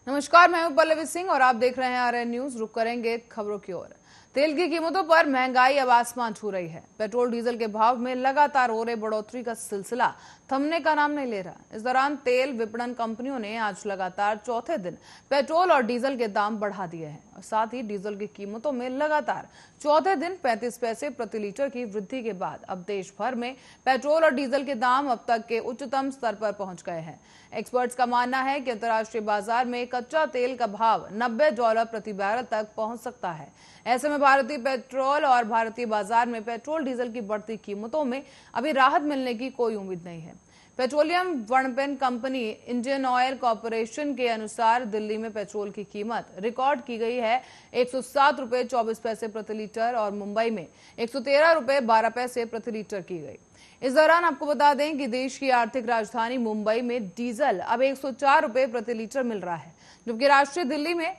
नमस्कार, मैं हूं पल्लवी सिंह और आप देख रहे हैं आरएन न्यूज। रुक करेंगे खबरों की ओर। तेल की कीमतों पर महंगाई अब आसमान छू रही है। पेट्रोल डीजल के भाव में लगातार हो रही बढ़ोतरी का सिलसिला थमने का नाम नहीं ले रहा। इस दौरान तेल विपणन कंपनियों ने आज लगातार चौथे दिन पेट्रोल और डीजल के दाम बढ़ा दिए हैं और साथ ही डीजल की कीमतों में लगातार चौथे दिन 35 पैसे प्रति लीटर की वृद्धि के बाद अब देश भर में पेट्रोल और डीजल के दाम अब तक के उच्चतम स्तर पर पहुंच गए हैं। एक्सपर्ट्स का मानना है कि अंतर्राष्ट्रीय बाजार में कच्चा तेल का भाव $90 प्रति बैरल तक पहुंच सकता है। ऐसे में भारतीय पेट्रोल और भारतीय बाजार में पेट्रोल डीजल की बढ़ती कीमतों में अभी राहत मिलने की कोई उम्मीद नहीं है। पेट्रोलियम वनपेन कंपनी इंडियन ऑयल कॉरपोरेशन के अनुसार दिल्ली में पेट्रोल की कीमत रिकॉर्ड की गई है 107 रुपए 24 पैसे प्रति लीटर और मुंबई में 113 रुपए 12 पैसे प्रति लीटर की गई। इस दौरान आपको बता दें कि देश की आर्थिक राजधानी मुंबई में डीजल अब 104 रुपए प्रति लीटर मिल रहा है, जबकि राष्ट्रीय दिल्ली में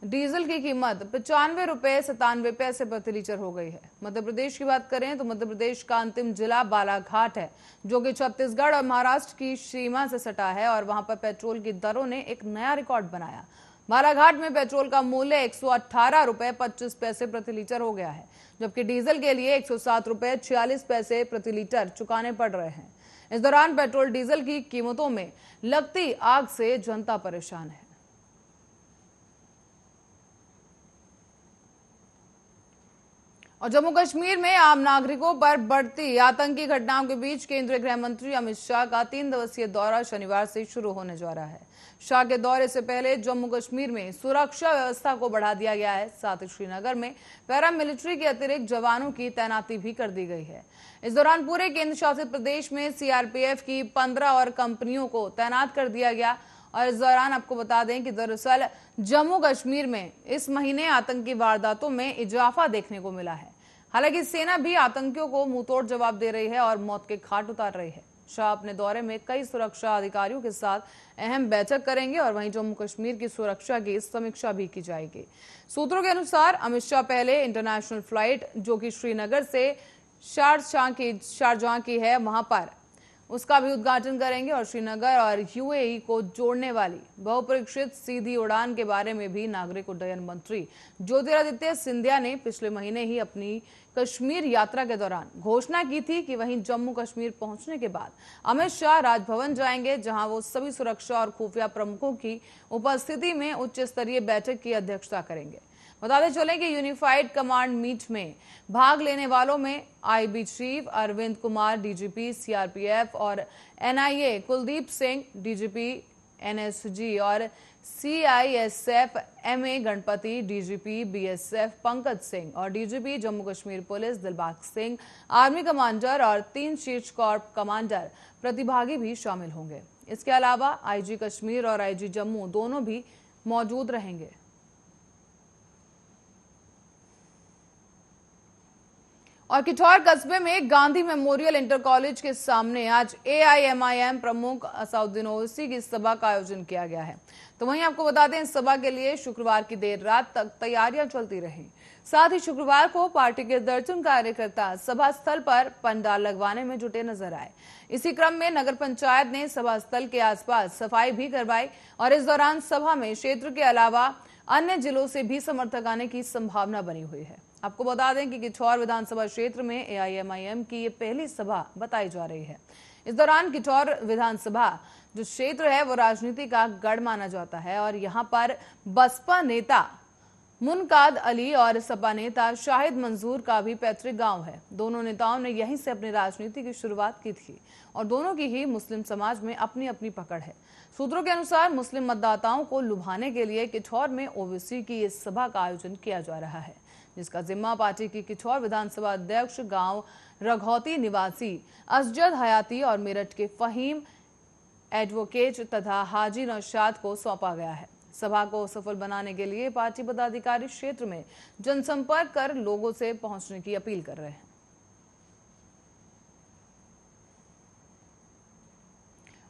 डीजल की कीमत 95 रुपए 97 पैसे प्रति लीटर हो गई है। मध्य प्रदेश की बात करें तो मध्य प्रदेश का अंतिम जिला बालाघाट है, जो कि छत्तीसगढ़ और महाराष्ट्र की सीमा से सटा है और वहां पर पेट्रोल की दरों ने एक नया रिकॉर्ड बनाया। बालाघाट में पेट्रोल का मूल्य 118 रुपए 25 पैसे प्रति लीटर हो गया है, जबकि डीजल के लिए 107 रुपए 46 पैसे प्रति लीटर चुकाने पड़ रहे हैं। इस दौरान पेट्रोल डीजल की कीमतों में लगती आग से जनता परेशान है। और जम्मू कश्मीर में आम नागरिकों पर बढ़ती आतंकी घटनाओं के बीच केंद्रीय गृह मंत्री अमित शाह का 3 दिवसीय दौरा शनिवार से शुरू होने जा रहा है। शाह के दौरे से पहले जम्मू कश्मीर में सुरक्षा व्यवस्था को बढ़ा दिया गया है। साथ ही श्रीनगर में पैरामिलिट्री के अतिरिक्त जवानों की तैनाती भी कर दी गई है। इस दौरान पूरे केंद्र शासित प्रदेश में सीआरपीएफ की 15 और कंपनियों को तैनात कर दिया गया। और इस दौरान आपको बता दें कि दरअसल जम्मू कश्मीर में इस महीने आतंकी वारदातों में इजाफा देखने को मिला है। हालांकि सेना भी आतंकियों को मुंहतोड़ जवाब दे रही है और मौत के घाट उतार रही है। शाह अपने दौरे में कई सुरक्षा अधिकारियों के साथ अहम बैठक करेंगे और वहीं जम्मू कश्मीर की सुरक्षा की समीक्षा भी की जाएगी। सूत्रों के अनुसार अमित शाह पहले इंटरनेशनल फ्लाइट जो कि श्रीनगर से शारजाह की है, वहां पर उसका भी उद्घाटन करेंगे और श्रीनगर और यूएई को जोड़ने वाली बहुपरीक्षित सीधी उड़ान के बारे में भी नागरिक उड्डयन मंत्री ज्योतिरादित्य सिंधिया ने पिछले महीने ही अपनी कश्मीर यात्रा के दौरान घोषणा की थी कि वहीं जम्मू कश्मीर पहुंचने के बाद अमित शाह राजभवन जाएंगे, जहां वो सभी सुरक्षा और खुफिया प्रमुखों की उपस्थिति में उच्च स्तरीय बैठक की अध्यक्षता करेंगे। बताते चले कि यूनिफाइड कमांड मीट में भाग लेने वालों में IB chief Arvind Kumar, DGP CRPF और NIA Kuldeep Singh, DGP NSG और CISF MA Ganapati, DGP BSF Pankaj Singh और DGP Jammu Kashmir police Dilbag Singh, army commander और 3 शीर्ष कॉर्प कमांडर प्रतिभागी भी शामिल होंगे। इसके अलावा आईजी कश्मीर और आईजी जम्मू दोनों भी मौजूद रहेंगे। और किठौर कस्बे में गांधी मेमोरियल इंटर कॉलेज के सामने आज एआईएमआईएम प्रमुख असाउद्दीन ओवैसी की सभा का आयोजन किया गया है। तो वहीं आपको बता दें, इस सभा के लिए शुक्रवार की देर रात तक तैयारियां चलती रही। साथ ही शुक्रवार को पार्टी के दर्जन कार्यकर्ता सभा स्थल पर पंडाल लगवाने में जुटे नजर आए। इसी क्रम में नगर पंचायत ने सभा स्थल के आसपास सफाई भी करवाई और इस दौरान सभा में क्षेत्र के अलावा अन्य जिलों से भी समर्थक आने की संभावना बनी हुई है। आपको बता दें कि किठौर विधानसभा क्षेत्र में एआईएमआईएम की ये पहली सभा बताई जा रही है। इस दौरान किठौर विधानसभा जो क्षेत्र है वो राजनीति का गढ़ माना जाता है और यहाँ पर बसपा नेता मुनकाद अली और सपा नेता शाहिद मंजूर का भी पैतृक गांव है। दोनों नेताओं ने यहीं से अपनी राजनीति की शुरुआत की थी और दोनों की ही मुस्लिम समाज में अपनी अपनी पकड़ है। सूत्रों के अनुसार मुस्लिम मतदाताओं को लुभाने के लिए किठौर में ओवैसी की इस सभा का आयोजन किया जा रहा है, जिसका जिम्मा पार्टी की किठौर विधानसभा अध्यक्ष गांव रघौती निवासी असजद हयाती और मेरठ के फहीम एडवोकेट तथा हाजी नौशाद को सौंपा गया है। सभा को सफल बनाने के लिए पार्टी पदाधिकारी क्षेत्र में जनसंपर्क कर लोगों से पहुंचने की अपील कर रहे हैं।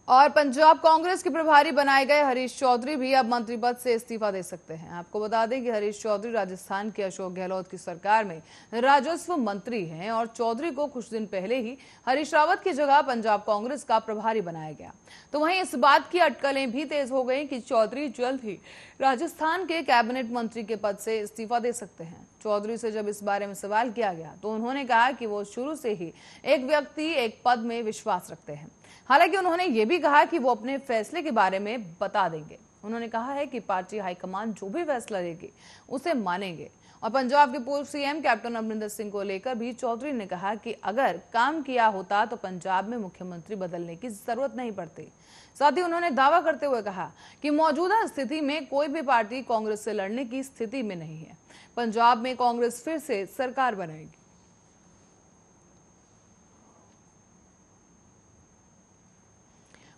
और पंजाब कांग्रेस के प्रभारी बनाए गए हरीश चौधरी भी अब मंत्री पद से इस्तीफा दे सकते हैं। आपको बता दें कि हरीश चौधरी राजस्थान के अशोक गहलोत की सरकार में राजस्व मंत्री हैं और चौधरी को कुछ दिन पहले ही हरीश रावत की जगह पंजाब कांग्रेस का प्रभारी बनाया गया। तो वहीं इस बात की अटकलें भी तेज हो गई कि चौधरी जल्द ही राजस्थान के कैबिनेट मंत्री के पद से इस्तीफा दे सकते हैं। चौधरी से जब इस बारे में सवाल किया गया तो उन्होंने कहा कि वो शुरू से ही एक व्यक्ति एक पद में विश्वास रखते हैं। हालांकि उन्होंने ये भी कहा कि वो अपने फैसले के बारे में बता देंगे। उन्होंने कहा है कि पार्टी हाईकमान जो भी फैसला लेगी उसे मानेंगे। और पंजाब के पूर्व सीएम कैप्टन अमरिंदर सिंह को लेकर भी चौधरी ने कहा कि अगर काम किया होता तो पंजाब में मुख्यमंत्री बदलने की जरूरत नहीं पड़ती। साथ ही उन्होंने दावा करते हुए कहा कि मौजूदा स्थिति में कोई भी पार्टी कांग्रेस से लड़ने की स्थिति में नहीं है। पंजाब में कांग्रेस फिर से सरकार बनाएगी।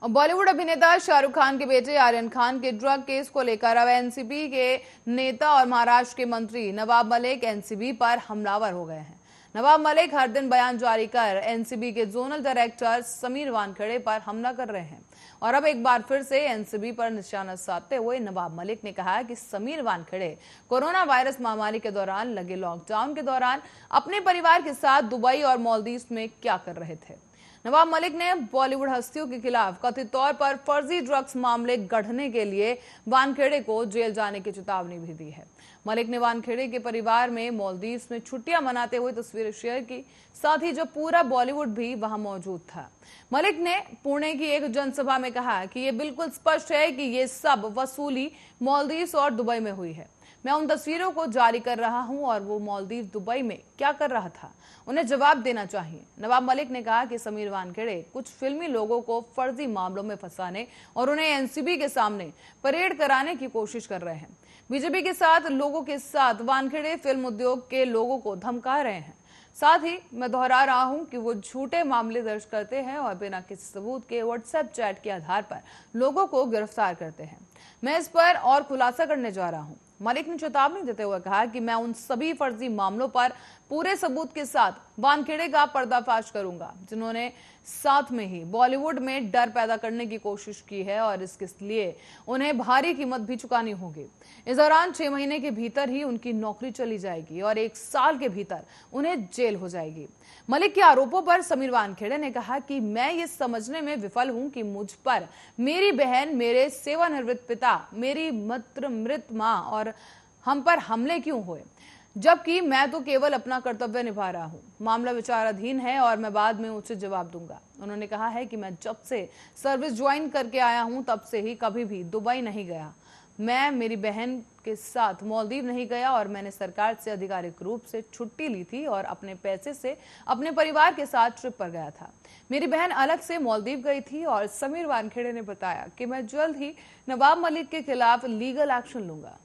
बॉलीवुड अभिनेता शाहरुख खान के बेटे आर्यन खान के ड्रग केस को लेकर अब एनसीबी के नेता और महाराष्ट्र के मंत्री नवाब मलिक एनसीबी पर हमलावर हो गए हैं। नवाब मलिक हर दिन बयान जारी कर एनसीबी के जोनल डायरेक्टर समीर वानखेड़े पर हमला कर रहे हैं और अब एक बार फिर से एनसीबी पर निशाना साधते हुए नवाब मलिक ने कहा कि समीर वानखेड़े कोरोना वायरस महामारी के दौरान लगे लॉकडाउन के दौरान अपने परिवार के साथ दुबई और मालदीव में क्या कर रहे थे। नवाब मलिक ने बॉलीवुड हस्तियों के खिलाफ कथित तौर पर फर्जी ड्रग्स मामले गढ़ने के लिए वानखेड़े को जेल जाने की चेतावनी भी दी है। मलिक ने वानखेड़े के परिवार में मालदीव में छुट्टियां मनाते हुए तस्वीरें शेयर की, साथ ही जब पूरा बॉलीवुड भी वहां मौजूद था। मलिक ने पुणे की एक जनसभा में कहा कि यह बिल्कुल स्पष्ट है कि ये सब वसूली मालदीव और दुबई में हुई है। मैं उन तस्वीरों को जारी कर रहा हूं और वो मालदीव दुबई में क्या कर रहा था उन्हें जवाब देना चाहिए। नवाब मलिक ने कहा कि समीर वानखेड़े कुछ फिल्मी लोगों को फर्जी मामलों में फंसाने और उन्हें एनसीबी के सामने परेड कराने की कोशिश कर रहे हैं। बीजेपी के साथ लोगों के साथ वानखेड़े फिल्म उद्योग के लोगों को धमका रहे हैं। साथ ही मैं दोहरा रहा हूं कि वो झूठे मामले दर्ज करते हैं और बिना किसी सबूत के व्हाट्सएप चैट के आधार पर लोगों को गिरफ्तार करते हैं। मैं इस पर और खुलासा करने जा रहा हूं। मलिक ने चेतावनी देते हुए कहा कि मैं उन सभी फर्जी मामलों पर पूरे सबूत के साथ वानखेड़े का पर्दाफाश करूंगा जिन्होंने साथ में ही बॉलीवुड में डर पैदा करने की कोशिश की है और इसके लिए उन्हें भारी कीमत भी चुकानी होगी। इस दौरान 6 महीने के भीतर ही उनकी नौकरी चली जाएगी और 1 साल के भीतर उन्हें जेल हो जाएगी। मलिक के आरोपों पर समीर वानखेड़े ने कहा कि मैं ये समझने में विफल हूं कि मुझ पर मेरी बहन, मेरे सेवानिवृत्त पिता, मेरी मृत मां और हम पर हमले क्यों हुए, जबकि मैं तो केवल अपना कर्तव्य निभा रहा हूं। मामला विचाराधीन है और मैं बाद में उचित जवाब दूंगा। उन्होंने कहा है कि मैं जब से सर्विस ज्वाइन करके आया हूं तब से ही कभी भी दुबई नहीं गया। मैं मेरी बहन के साथ मालदीव नहीं गया और मैंने सरकार से आधिकारिक रूप से छुट्टी ली थी और अपने पैसे से अपने परिवार के साथ ट्रिप पर गया था। मेरी बहन अलग से मालदीव गई थी। और समीर वानखेड़े ने बताया कि मैं जल्द ही नवाब मलिक के खिलाफ लीगल एक्शन लूंगा।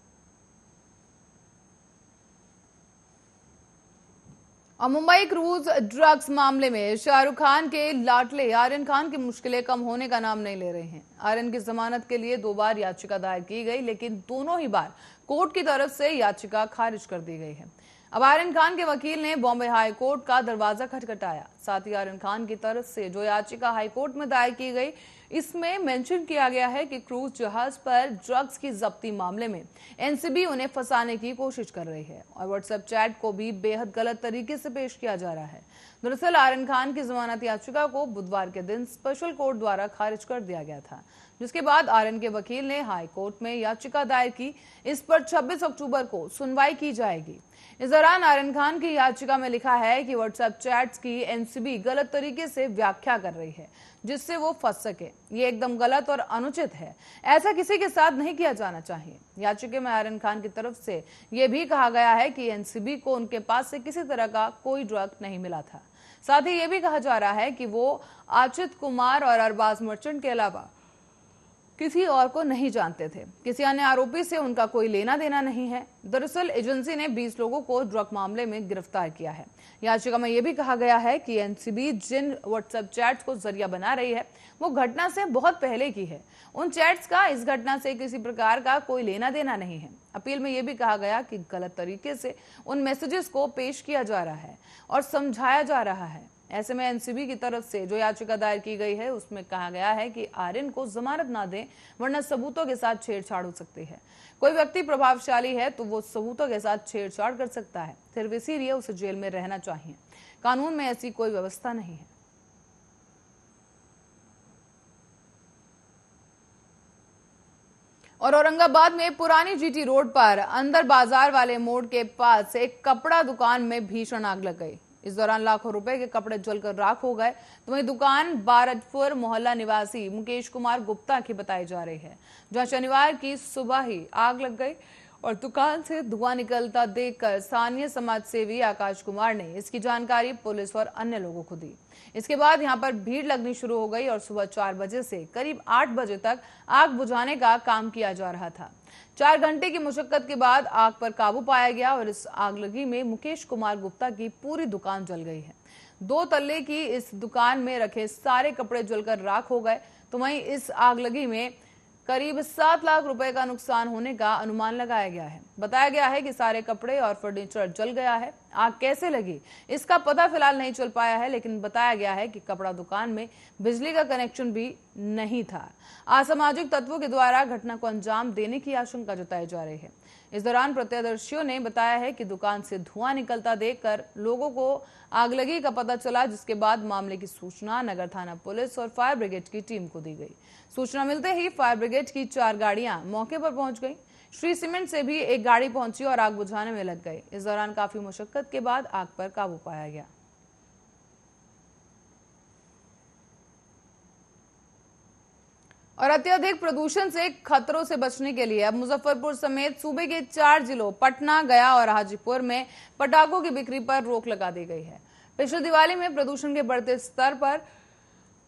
और मुंबई क्रूज ड्रग्स मामले में शाहरुख खान के लाडले आर्यन खान की मुश्किलें कम होने का नाम नहीं ले रहे हैं। आर्यन की जमानत के लिए 2 बार याचिका दायर की गई, लेकिन दोनों ही बार कोर्ट की तरफ से याचिका खारिज कर दी गई है। अब आर्यन खान के वकील ने बॉम्बे हाई कोर्ट का दरवाजा खटखटाया। साथ ही आर्यन खान की तरफ से जो याचिका हाई कोर्ट में दायर की गई, इसमें मेंशन किया गया है कि क्रूज जहाज पर ड्रग्स की जब्ती मामले में एनसीबी उन्हें फंसाने की कोशिश कर रही है और व्हाट्सएप चैट को भी बेहद गलत तरीके से पेश किया जा रहा है। दरअसल आर्यन खान की जमानत याचिका को बुधवार के दिन स्पेशल कोर्ट द्वारा खारिज कर दिया गया था, जिसके बाद आर्यन के वकील ने हाई कोर्ट में याचिका दायर की। इस पर 26 अक्टूबर को सुनवाई की जाएगी। इस दौरान आर्यन खान की याचिका में लिखा है कि व्हाट्सएप चैट्स की एनसीबी गलत तरीके से व्याख्या कर रही है जिससे वो फंस सके। ये एकदम गलत और अनुचित है। ऐसा किसी के साथ नहीं किया जाना चाहिए। याचिका में आर्यन खान की तरफ से यह भी कहा गया है कि एनसीबी को उनके पास से किसी तरह का कोई ड्रग नहीं मिला था। साथ ही यह भी कहा जा रहा है कि वो आचित कुमार और अरबाज मर्चेंट के अलावा किसी और को नहीं जानते थे। किसी अन्य आरोपी से उनका कोई लेना देना नहीं है। दरअसल एजेंसी ने 20 लोगों को ड्रग मामले में गिरफ्तार किया है। याचिका में यह भी कहा गया है कि एनसीबी जिन व्हाट्सएप चैट्स को जरिया बना रही है वो घटना से बहुत पहले की है। उन चैट्स का इस घटना से किसी प्रकार का कोई लेना देना नहीं है। अपील में यह भी कहा गया कि गलत तरीके से उन मैसेजेस को पेश किया जा रहा है और समझाया जा रहा है। ऐसे में एनसीबी की तरफ से जो याचिका दायर की गई है उसमें कहा गया है कि आर्यन को जमानत ना दें, वरना सबूतों के साथ छेड़छाड़ हो सकती है। कोई व्यक्ति प्रभावशाली है तो वो सबूतों के साथ छेड़छाड़ कर सकता है, सिर्फ इसीलिए उसे जेल में रहना चाहिए। कानून में ऐसी कोई व्यवस्था नहीं है। और औरंगाबाद में पुरानी जीटी रोड पर अंदर बाजार वाले मोड़ के पास एक कपड़ा दुकान में भीषण आग लग गई। इस दौरान लाखों रुपए के कपड़े जलकर राख हो गए। तो वहीं दुकान बारजपुर मोहल्ला निवासी मुकेश कुमार गुप्ता की बताई जा रही है, जहां शनिवार की सुबह ही आग लग गई और दुकान से धुआं निकलता देखकर स्थानीय समाज सेवी आकाश कुमार ने इसकी जानकारी पुलिस और अन्य लोगों को दी। इसके बाद यहां पर भीड़ लगनी शुरू हो गई और सुबह 4 बजे से करीब 8 बजे तक आग बुझाने का काम किया जा रहा था। 4 घंटे की मुशक्कत के बाद आग पर काबू पाया गया और इस आगलगी में मुकेश कुमार गुप्ता की पूरी दुकान जल गई है। 2 तल्ले की इस दुकान में रखे सारे कपड़े जलकर राख हो गए। तो वहीं इस आगलगी में करीब 7 लाख रुपए का नुकसान होने का अनुमान लगाया गया है। बताया गया है कि सारे कपड़े और फर्नीचर जल गया है। आग कैसे लगी इसका पता फिलहाल नहीं चल पाया है, लेकिन बताया गया है कि कपड़ा दुकान में बिजली का कनेक्शन भी नहीं था। असामाजिक तत्वों के द्वारा घटना को अंजाम देने की आशंका जताई जा रही है। इस दौरान प्रत्यक्षदर्शियों ने बताया है कि दुकान से धुआं निकलता देखकर लोगों को आगलगी का पता चला, जिसके बाद मामले की सूचना नगर थाना पुलिस और फायर ब्रिगेड की टीम को दी गई। सूचना मिलते ही फायर ब्रिगेड की 4 गाड़ियां मौके पर पहुंच गई। श्री सीमेंट से भी एक गाड़ी पहुंची और आग बुझाने में लग गई। इस दौरान काफी मुशक्कत के बाद आग पर काबू पाया गया। और अत्यधिक प्रदूषण से खतरों से बचने के लिए अब मुजफ्फरपुर समेत सूबे के 4 जिलों पटना, गया और हाजीपुर में पटाखों की बिक्री पर रोक लगा दी गई है। पिछले दिवाली में प्रदूषण के बढ़ते स्तर पर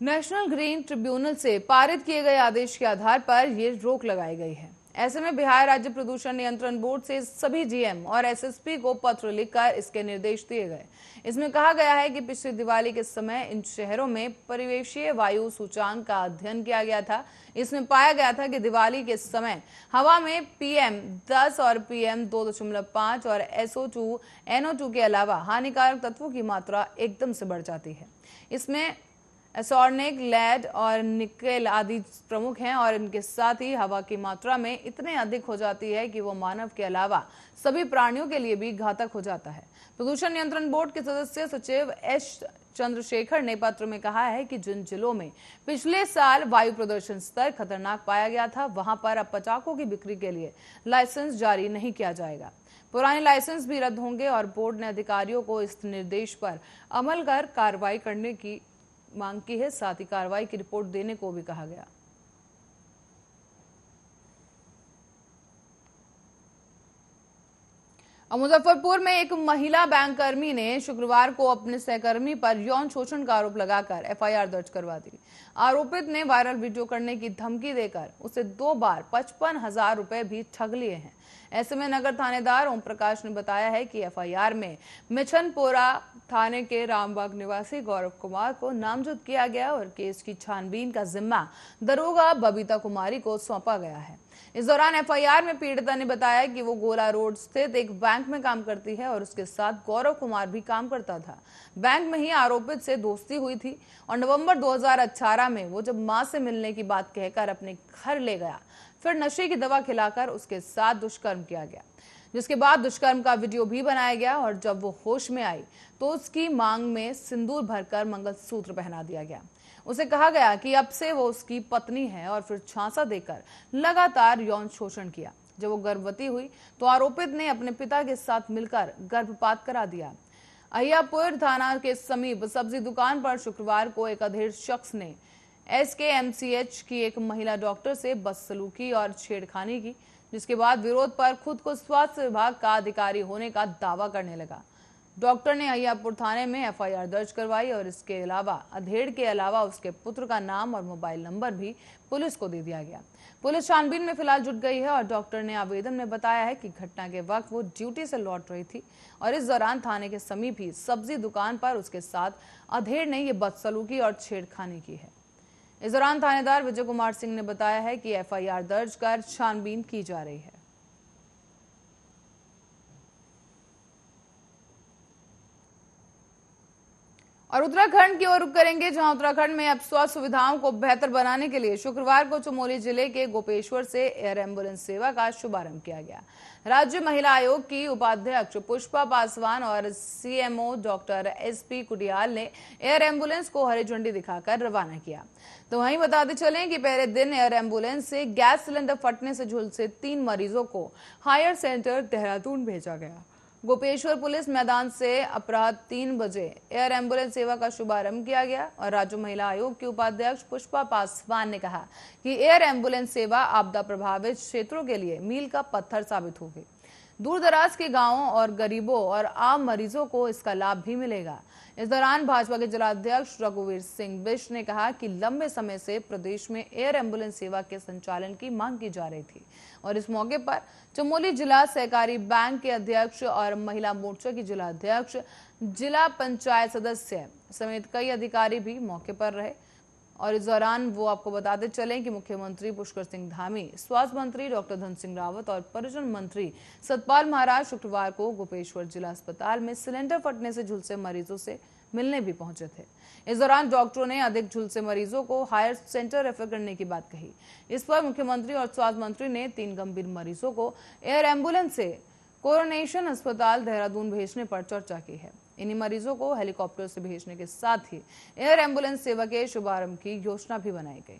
नेशनल ग्रीन ट्रिब्यूनल से पारित किए गए आदेश के आधार पर यह रोक लगाई गई है। ऐसे में बिहार राज्य प्रदूषण नियंत्रण बोर्ड से सभी जीएम और एसएसपी को पत्र लिखकर इसके निर्देश दिए गए। इसमें कहा गया है कि पिछली दिवाली के समय इन शहरों में परिवेशीय वायु सूचांक का अध्ययन किया गया था। इसमें पाया गया था कि दिवाली के समय हवा में PM10 और PM2.5 और SO2, NO2 के अलावा हानिकारक तत्वों की मात्रा एकदम से बढ़ जाती है। इसमें एसॉर्निक, लेड और निकेल आदि प्रमुख हैं और इनके साथ ही हवा की मात्रा में इतने अधिक हो जाती है कि वो मानव के अलावा सभी प्राणियों के लिए भी घातक हो जाता है। प्रदूषण नियंत्रण बोर्ड के सदस्य सचिव एस चंद्रशेखर ने पत्र में कहा है कि जिन जिलों में पिछले साल वायु प्रदूषण स्तर खतरनाक पाया गया था, वहां पर अब पटाखों की बिक्री के लिए लाइसेंस जारी नहीं किया जाएगा। पुराने लाइसेंस भी रद्द होंगे और बोर्ड ने अधिकारियों को इस निर्देश पर अमल कर कार्रवाई करने की मांग की है। साथ ही कार्रवाई की रिपोर्ट देने को भी कहा गया। मुजफ्फरपुर में एक महिला बैंक कर्मी ने शुक्रवार को अपने सहकर्मी पर यौन शोषण का आरोप लगाकर एफआईआर दर्ज करवा दी। आरोपित ने वायरल वीडियो करने की धमकी देकर उसे 2 बार 55,000 रुपए भी ठग लिए हैं। ऐसे में नगर थानेदार ओम प्रकाश ने बताया है कि एफआईआर में मिछनपोरा थाने के रामबाग निवासी गौरव कुमार को नामजद किया गया और केस की छानबीन का जिम्मा दरोगा बबीता कुमारी को सौंपा गया है। इस दौरान एफआईआर में पीड़िता ने बताया कि वो गोला रोड स्थित एक बैंक में काम करती है और उसके साथ गौरव कुमार भी काम करता था। बैंक में ही आरोपित से दोस्ती हुई थी और नवंबर 2018 में वो जब मां से मिलने की बात कहकर अपने घर ले गया, फिर नशे की दवा खिलाकर उसके साथ दुष्कर्म किया गया, जिसके बाद दुष्कर्म का वीडियो भी बनाया गया और जब वो होश में आई तो उसकी मांग में सिंदूर भरकर मंगलसूत्र पहना दिया गया। उसे कहा गया कि अब से वो उसकी पत्नी है और फिर झांसा देकर लगातार यौन शोषण किया। जब वो गर्भवती हुई तो आरोपित ने अपने पिता के साथ मिलकर गर्भपात करा दिया। अहियापुर थाना के समीप सब्जी दुकान पर शुक्रवार को एक अधेड़ शख्स ने SKMCH की एक महिला डॉक्टर से बदसलूकी और छेड़खानी की, जिसके बाद विरोध पर खुद को स्वास्थ्य विभाग का अधिकारी होने का दावा करने लगा। डॉक्टर ने अहियापुर थाने में एफआईआर दर्ज करवाई और इसके अलावा अधेड़ के अलावा उसके पुत्र का नाम और मोबाइल नंबर भी पुलिस को दे दिया गया। पुलिस छानबीन में फिलहाल जुट गई है और डॉक्टर ने आवेदन में बताया है कि घटना के वक्त वो ड्यूटी से लौट रही थी और इस दौरान थाने के समीप ही सब्जी दुकान पर उसके साथ अधेड़ ने ये बदसलूकी और छेड़खानी की है। इस दौरान थानेदार विजय कुमार सिंह ने बताया है कि एफआईआर दर्ज कर छानबीन की जा रही है। और उत्तराखंड की ओर रुख करेंगे, जहां उत्तराखंड में अब स्वास्थ्य सुविधाओं को बेहतर बनाने के लिए शुक्रवार को चमोली जिले के गोपेश्वर से एयर एम्बुलेंस सेवा का शुभारंभ किया गया। राज्य महिला आयोग की उपाध्यक्ष पुष्पा पासवान और सीएमओ डॉक्टर एसपी कुडियाल ने एयर एम्बुलेंस को हरी झंडी दिखाकर रवाना किया। तो वहीं बताते चलें कि पहले दिन एयर एम्बुलेंस से गैस सिलेंडर फटने से झुलसे 3 मरीजों को हायर सेंटर देहरादून भेजा गया। गोपेश्वर पुलिस मैदान से अपराह 3 बजे एयर एम्बुलेंस सेवा का शुभारंभ किया गया और राज्य महिला आयोग की उपाध्यक्ष पुष्पा पासवान ने कहा कि एयर एम्बुलेंस सेवा आपदा प्रभावित क्षेत्रों के लिए मील का पत्थर साबित होगी। दूर दराज के गांवों और गरीबों और आम मरीजों को इसका लाभ भी मिलेगा। इस दौरान भाजपा के जिलाध्यक्ष रघुवीर सिंह बिष्ट ने कहा कि लंबे समय से प्रदेश में एयर एम्बुलेंस सेवा के संचालन की मांग की जा रही थी और इस मौके पर चमोली जिला सहकारी बैंक के अध्यक्ष और महिला मोर्चा की जिला अध्यक्ष, जिला पंचायत सदस्य समेत कई अधिकारी भी मौके पर रहे। और इस दौरान वो आपको बताते चलें कि मुख्यमंत्री पुष्कर सिंह धामी, स्वास्थ्य मंत्री डॉक्टर धन सिंह रावत और पर्यटन मंत्री सतपाल महाराज शुक्रवार को गोपेश्वर जिला अस्पताल में सिलेंडर फटने से झुलसे मरीजों से मिलने भी पहुंचे थे। इस दौरान डॉक्टरों ने अधिक झुलसे मरीजों को हायर सेंटर रेफर करने की बात कही। इस पर मुख्यमंत्री और स्वास्थ्य मंत्री ने 3 गंभीर मरीजों को एयर एम्बुलेंस से कोरोनेशन अस्पताल देहरादून भेजने पर चर्चा की है। इन्हीं मरीजों को हेलीकॉप्टर से भेजने के साथ ही एयर एम्बुलेंस सेवा के शुभारंभ की योजना भी बनाई गई।